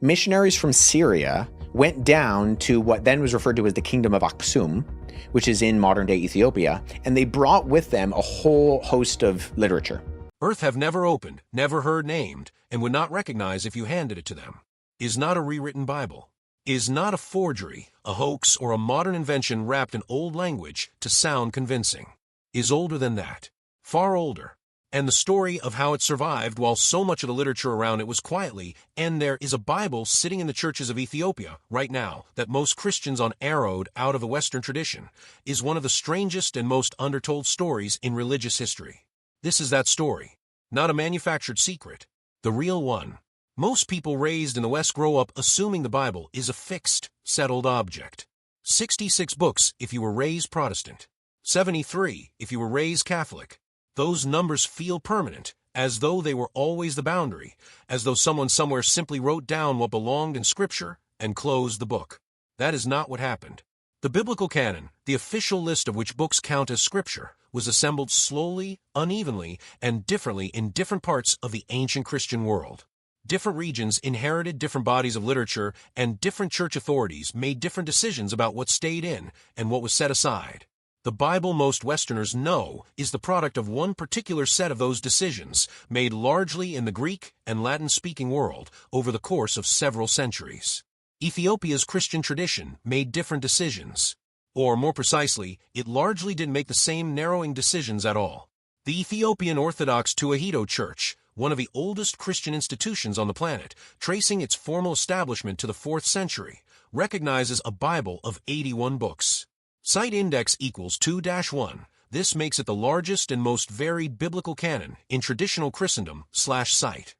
missionaries from Syria went down to what then was referred to as the Kingdom of Aksum, which is in modern-day Ethiopia, and they brought with them a whole host of literature. Earth have never opened, never heard named, and would not recognize if you handed it to them. Is not a rewritten Bible. Is not a forgery, a hoax, or a modern invention wrapped in old language to sound convincing. Is older than that. Far older. And the story of how it survived while so much of the literature around it was quietly, and there is a Bible sitting in the churches of Ethiopia right now that most Christians arrowed out of the Western tradition, is one of the strangest and most undertold stories in religious history. This is that story. Not a manufactured secret. The real one. Most people raised in the West grow up assuming the Bible is a fixed, settled object. 66 books if you were raised Protestant. 73 if you were raised Catholic. Those numbers feel permanent, as though they were always the boundary, as though someone somewhere simply wrote down what belonged in Scripture and closed the book. That is not what happened. The biblical canon, the official list of which books count as Scripture, was assembled slowly, unevenly, and differently in different parts of the ancient Christian world. Different regions inherited different bodies of literature, and different church authorities made different decisions about what stayed in and what was set aside. The Bible most Westerners know is the product of one particular set of those decisions, made largely in the Greek and Latin-speaking world over the course of several centuries. Ethiopia's Christian tradition made different decisions. Or, more precisely, it largely didn't make the same narrowing decisions at all. The Ethiopian Orthodox Tewahedo Church, one of the oldest Christian institutions on the planet, tracing its formal establishment to the 4th century, recognizes a Bible of 81 books. Site index equals 2-1. This makes it the largest and most varied biblical canon in traditional Christendom/site.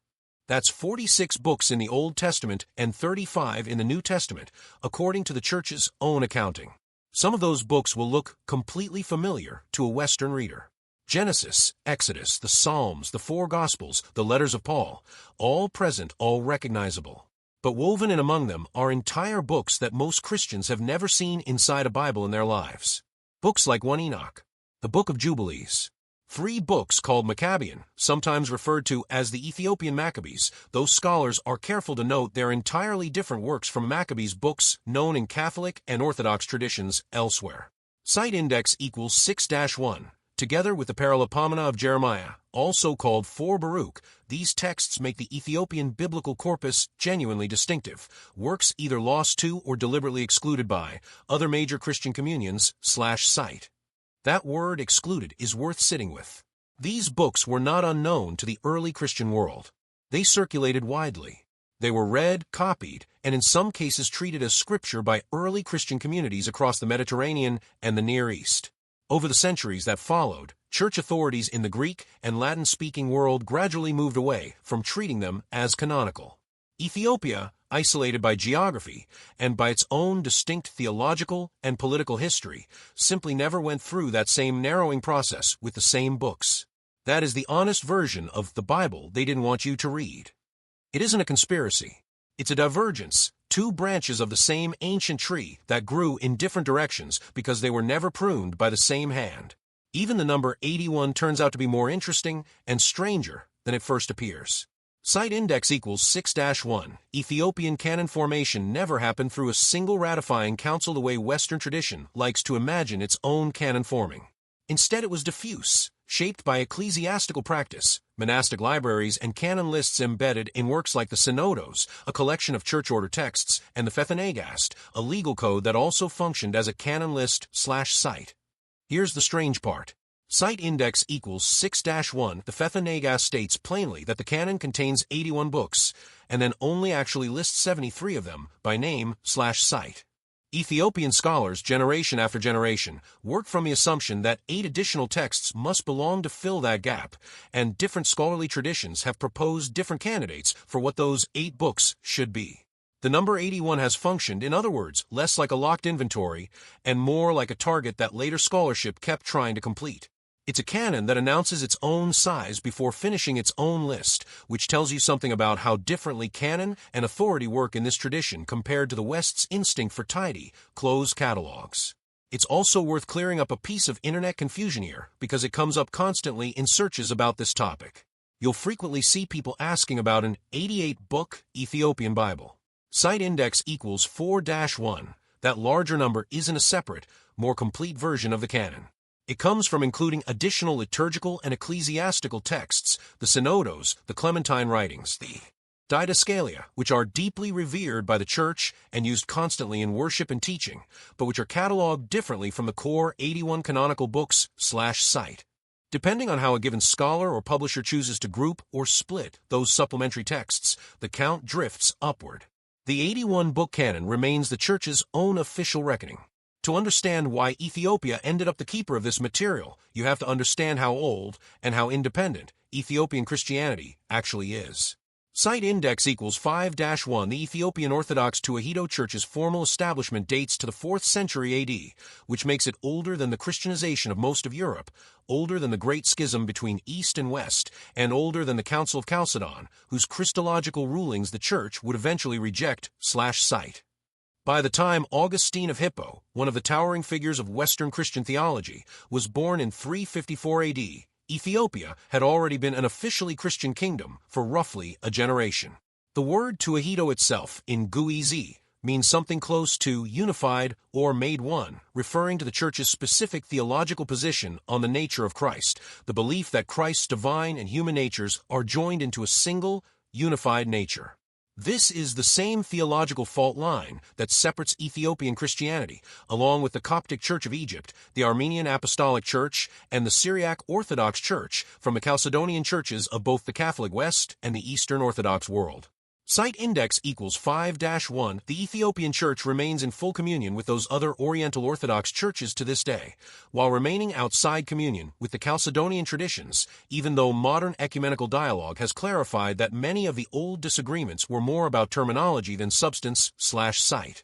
That's 46 books in the Old Testament and 35 in the New Testament, according to the Church's own accounting. Some of those books will look completely familiar to a Western reader. Genesis, Exodus, the Psalms, the 4 Gospels, the letters of Paul, all present, all recognizable. But woven in among them are entire books that most Christians have never seen inside a Bible in their lives. Books like 1 Enoch, the Book of Jubilees, 3 books called Maccabean, sometimes referred to as the Ethiopian Maccabees, though scholars are careful to note they're entirely different works from Maccabees books known in Catholic and Orthodox traditions elsewhere. Site index equals 6-1. Together with the Paralipomena of Jeremiah, also called 4 Baruch, these texts make the Ethiopian biblical corpus genuinely distinctive, works either lost to or deliberately excluded by other major Christian communions/site. That word excluded is worth sitting with. These books were not unknown to the early Christian world. They circulated widely. They were read, copied, and in some cases treated as scripture by early Christian communities across the Mediterranean and the Near East. Over the centuries that followed, church authorities in the Greek and Latin-speaking world gradually moved away from treating them as canonical. Ethiopia, isolated by geography and by its own distinct theological and political history, simply never went through that same narrowing process with the same books. That is the honest version of the Bible they didn't want you to read. It isn't a conspiracy. It's a divergence, 2 branches of the same ancient tree that grew in different directions because they were never pruned by the same hand. Even the number 81 turns out to be more interesting and stranger than it first appears. Site index equals 6-1. Ethiopian canon formation never happened through a single ratifying council the way Western tradition likes to imagine its own canon forming. Instead, it was diffuse, shaped by ecclesiastical practice, monastic libraries, and canon lists embedded in works like the Synodos, a collection of church order texts, and the Fethanagast, a legal code that also functioned as a canon list/site. Here's the strange part. Site index equals 6-1. The Fethanagast states plainly that the canon contains 81 books, and then only actually lists 73 of them by name/site. Ethiopian scholars, generation after generation, work from the assumption that 8 additional texts must belong to fill that gap, and different scholarly traditions have proposed different candidates for what those 8 books should be. The number 81 has functioned, in other words, less like a locked inventory and more like a target that later scholarship kept trying to complete. It's a canon that announces its own size before finishing its own list, which tells you something about how differently canon and authority work in this tradition compared to the West's instinct for tidy, closed catalogs. It's also worth clearing up a piece of internet confusion here, because it comes up constantly in searches about this topic. You'll frequently see people asking about an 88-book Ethiopian Bible. Site index equals 4-1. That larger number isn't a separate, more complete version of the canon. It comes from including additional liturgical and ecclesiastical texts, the synodos, the Clementine writings, the Didascalia, which are deeply revered by the Church and used constantly in worship and teaching, but which are cataloged differently from the core 81 canonical books/site. Depending on how a given scholar or publisher chooses to group or split those supplementary texts, the count drifts upward. The 81 book canon remains the Church's own official reckoning. To understand why Ethiopia ended up the keeper of this material, you have to understand how old and how independent Ethiopian Christianity actually is. Site index equals 5-1. The Ethiopian Orthodox Tewahedo Church's formal establishment dates to the 4th century AD, which makes it older than the Christianization of most of Europe, older than the Great Schism between East and West, and older than the Council of Chalcedon, whose Christological rulings the Church would eventually reject/cite. By the time Augustine of Hippo, one of the towering figures of Western Christian theology, was born in 354 AD, Ethiopia had already been an officially Christian kingdom for roughly a generation. The word Tewahedo itself, in Guizi, means something close to unified or made one, referring to the Church's specific theological position on the nature of Christ, the belief that Christ's divine and human natures are joined into a single, unified nature. This is the same theological fault line that separates Ethiopian Christianity, along with the Coptic Church of Egypt, the Armenian Apostolic Church, and the Syriac Orthodox Church, from the Chalcedonian churches of both the Catholic West and the Eastern Orthodox world. Site index equals 5-1. The Ethiopian Church remains in full communion with those other Oriental Orthodox churches to this day, while remaining outside communion with the Chalcedonian traditions, even though modern ecumenical dialogue has clarified that many of the old disagreements were more about terminology than substance/site.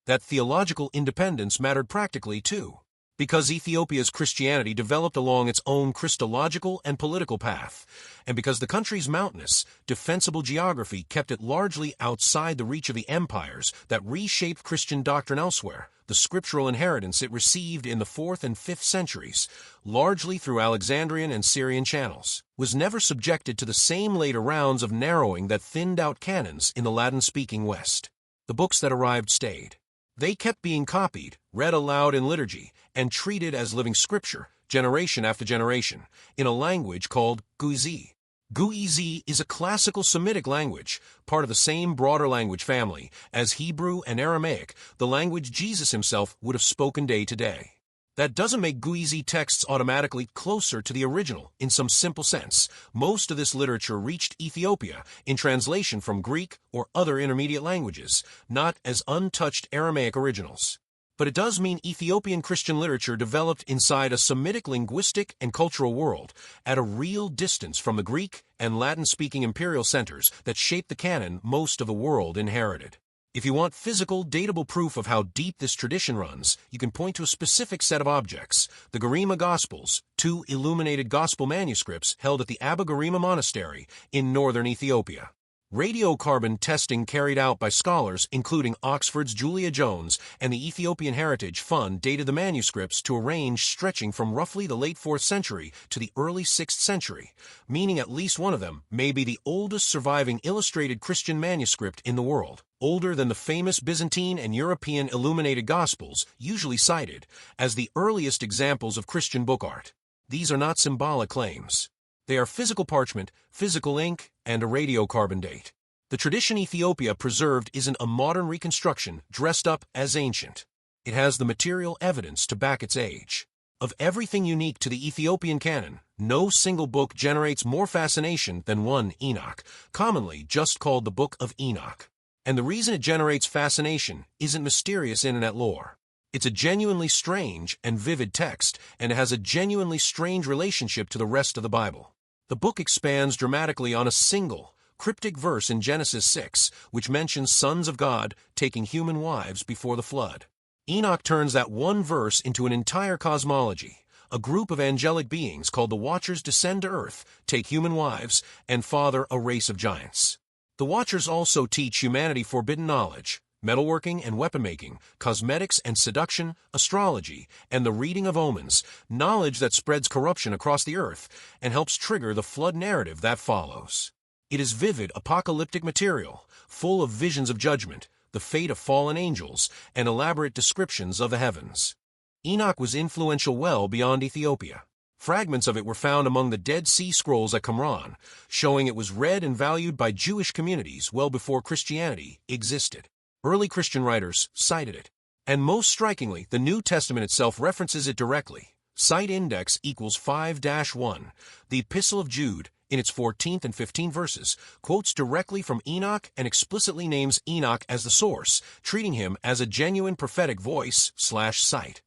That theological independence mattered practically too, because Ethiopia's Christianity developed along its own Christological and political path, and because the country's mountainous, defensible geography kept it largely outside the reach of the empires that reshaped Christian doctrine elsewhere. The scriptural inheritance it received in the 4th and 5th centuries, largely through Alexandrian and Syrian channels, was never subjected to the same later rounds of narrowing that thinned out canons in the Latin-speaking West. The books that arrived stayed. They kept being copied, read aloud in liturgy, and treated as living scripture, generation after generation, in a language called Guizi. Guizi is a classical Semitic language, part of the same broader language family as Hebrew and Aramaic, the language Jesus himself would have spoken day to day. That doesn't make Guizi texts automatically closer to the original in some simple sense. Most of this literature reached Ethiopia in translation from Greek or other intermediate languages, not as untouched Aramaic originals. But it does mean Ethiopian Christian literature developed inside a Semitic linguistic and cultural world, at a real distance from the Greek and Latin-speaking imperial centers that shaped the canon most of the world inherited. If you want physical, datable proof of how deep this tradition runs, you can point to a specific set of objects, the Garima Gospels, 2 illuminated gospel manuscripts held at the Abba Garima Monastery in northern Ethiopia. Radiocarbon testing carried out by scholars including Oxford's Julia Jones and the Ethiopian Heritage Fund dated the manuscripts to a range stretching from roughly the late 4th century to the early 6th century, meaning at least one of them may be the oldest surviving illustrated Christian manuscript in the world, older than the famous Byzantine and European illuminated Gospels, usually cited as the earliest examples of Christian book art. These are not symbolic claims. They are physical parchment, physical ink, and a radiocarbon date. The tradition Ethiopia preserved isn't a modern reconstruction dressed up as ancient. It has the material evidence to back its age. Of everything unique to the Ethiopian canon, no single book generates more fascination than 1 Enoch, commonly just called the Book of Enoch. And the reason it generates fascination isn't mysterious internet lore. It's a genuinely strange and vivid text, and it has a genuinely strange relationship to the rest of the Bible. The book expands dramatically on a single, cryptic verse in Genesis 6, which mentions sons of God taking human wives before the flood. Enoch turns that one verse into an entire cosmology. A group of angelic beings called the Watchers descend to earth, take human wives, and father a race of giants. The Watchers also teach humanity forbidden knowledge, metalworking and weapon-making, cosmetics and seduction, astrology, and the reading of omens, knowledge that spreads corruption across the earth and helps trigger the flood narrative that follows. It is vivid, apocalyptic material, full of visions of judgment, the fate of fallen angels, and elaborate descriptions of the heavens. Enoch was influential well beyond Ethiopia. Fragments of it were found among the Dead Sea Scrolls at Qumran, showing it was read and valued by Jewish communities well before Christianity existed. Early Christian writers cited it. And most strikingly, the New Testament itself references it directly. Site index equals 5-1. The Epistle of Jude, in its 14th and 15th verses, quotes directly from Enoch and explicitly names Enoch as the source, treating him as a genuine prophetic voice/site.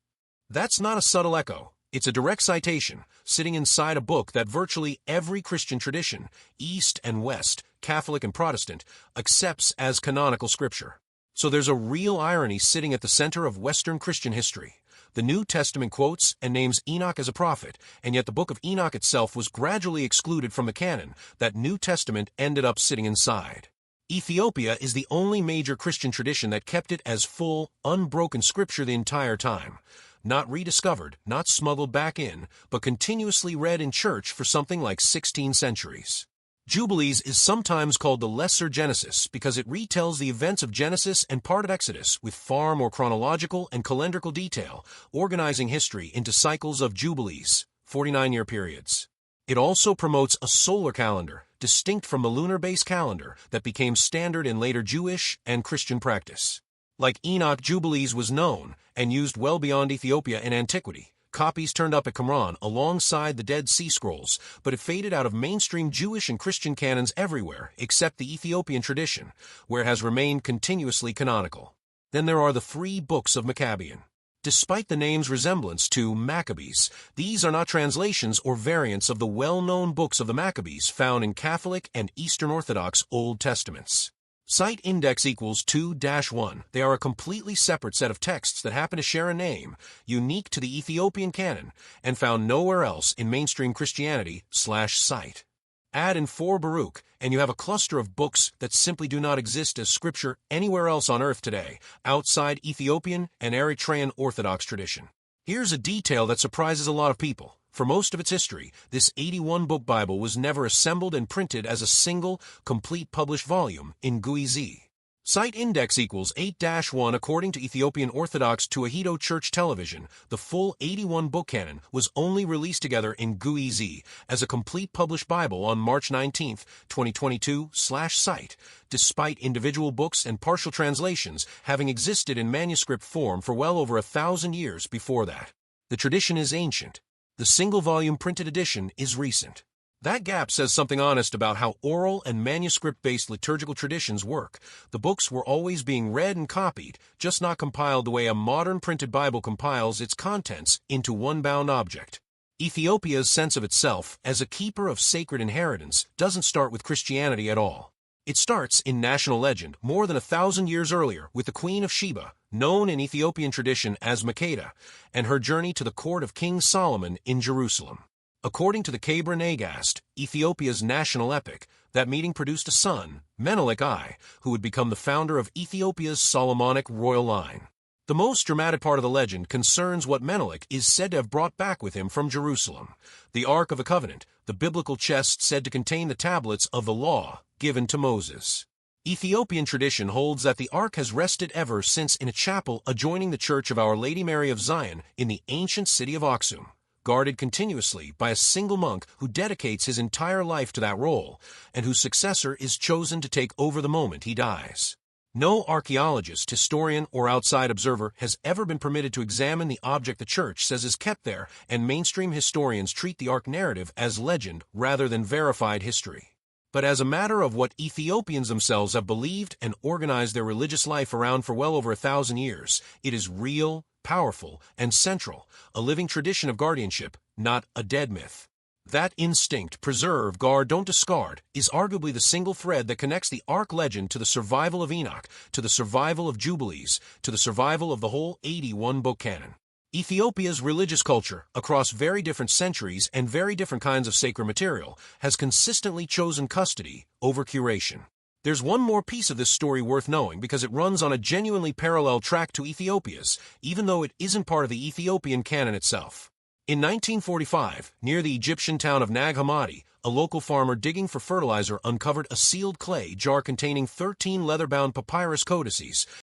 That's not a subtle echo. It's a direct citation, sitting inside a book that virtually every Christian tradition, East and West, Catholic and Protestant, accepts as canonical scripture. So there's a real irony sitting at the center of Western Christian history. The New Testament quotes and names Enoch as a prophet, and yet the book of Enoch itself was gradually excluded from the canon that New Testament ended up sitting inside. Ethiopia is the only major Christian tradition that kept it as full, unbroken scripture the entire time. Not rediscovered, not smuggled back in, but continuously read in church for something like 16 centuries. Jubilees is sometimes called the Lesser Genesis because it retells the events of Genesis and part of Exodus with far more chronological and calendrical detail, organizing history into cycles of jubilees, 49-year periods. It also promotes a solar calendar, distinct from the lunar-based calendar that became standard in later Jewish and Christian practice. Like Enoch, Jubilees was known and used well beyond Ethiopia in antiquity. Copies turned up at Qumran alongside the Dead Sea Scrolls, but it faded out of mainstream Jewish and Christian canons everywhere except the Ethiopian tradition, where it has remained continuously canonical. Then there are the 3 books of Maccabean. Despite the name's resemblance to Maccabees, these are not translations or variants of the well-known books of the Maccabees found in Catholic and Eastern Orthodox Old Testaments. Site index equals 2-1. They are a completely separate set of texts that happen to share a name, unique to the Ethiopian canon, and found nowhere else in mainstream Christianity/site. Add in 4 Baruch, and you have a cluster of books that simply do not exist as scripture anywhere else on earth today, outside Ethiopian and Eritrean Orthodox tradition. Here's a detail that surprises a lot of people. For most of its history, this 81-book Bible was never assembled and printed as a single, complete published volume in Guizi. Site index equals 8-1. According to Ethiopian Orthodox Tewahedo Church Television, the full 81-book canon was only released together in Guizi as a complete published Bible on March 19, 2022/site, despite individual books and partial translations having existed in manuscript form for well over 1,000 years before that. The tradition is ancient. The single-volume printed edition is recent. That gap says something honest about how oral and manuscript-based liturgical traditions work. The books were always being read and copied, just not compiled the way a modern printed Bible compiles its contents into one bound object. Ethiopia's sense of itself as a keeper of sacred inheritance doesn't start with Christianity at all. It starts in national legend more than 1,000 years earlier with the Queen of Sheba, known in Ethiopian tradition as Makeda, and her journey to the court of King Solomon in Jerusalem. According to the Kebra Nagast, Ethiopia's national epic, that meeting produced a son, Menelik I, who would become the founder of Ethiopia's Solomonic royal line. The most dramatic part of the legend concerns what Menelik is said to have brought back with him from Jerusalem, the Ark of the Covenant, the biblical chest said to contain the tablets of the law given to Moses. Ethiopian tradition holds that the Ark has rested ever since in a chapel adjoining the Church of Our Lady Mary of Zion in the ancient city of Aksum, guarded continuously by a single monk who dedicates his entire life to that role, and whose successor is chosen to take over the moment he dies. No archaeologist, historian, or outside observer has ever been permitted to examine the object the Church says is kept there, and mainstream historians treat the Ark narrative as legend rather than verified history. But as a matter of what Ethiopians themselves have believed and organized their religious life around for well over 1,000 years, it is real, powerful, and central, a living tradition of guardianship, not a dead myth. That instinct, preserve, guard, don't discard, is arguably the single thread that connects the Ark legend to the survival of Enoch, to the survival of Jubilees, to the survival of the whole 81-book canon. Ethiopia's religious culture, across very different centuries and very different kinds of sacred material, has consistently chosen custody over curation. There's one more piece of this story worth knowing because it runs on a genuinely parallel track to Ethiopia's, even though it isn't part of the Ethiopian canon itself. In 1945, near the Egyptian town of Nag Hammadi, a local farmer digging for fertilizer uncovered a sealed clay jar containing 13 leather-bound papyrus codices